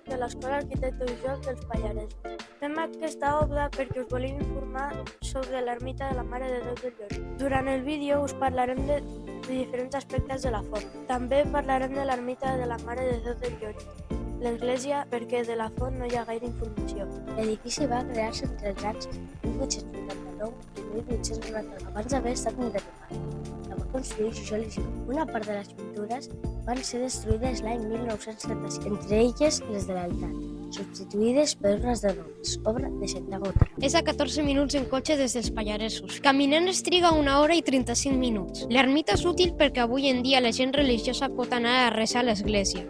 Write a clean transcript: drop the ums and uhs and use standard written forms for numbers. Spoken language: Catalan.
de l'Escola Arquitecte Visual dels Pallaresos. Fem aquesta obra perquè us volem informar sobre l'ermita de la Mare de Déu del Lloret. Durant el vídeo us parlarem de diferents aspectes de la font. També parlarem de l'ermita de la Mare de Déu del Lloret, l'església, perquè de la font no hi ha gaire informació. L'edifici va crear-se entre els anys 1889 i 1890, abans d'haver estat enderrocat. La va construir José Licó. Una part de les pintures van ser destruïdes l'any 1935, entre elles les de l'altar, substituïdes per unes de noves, obra de Santiago Terra. És a 14 minuts en cotxe des dels Pallaresos. Caminant es triga 1 hora i 35 minuts. L'ermita és útil perquè avui en dia la gent religiosa pot anar a resar a l'església.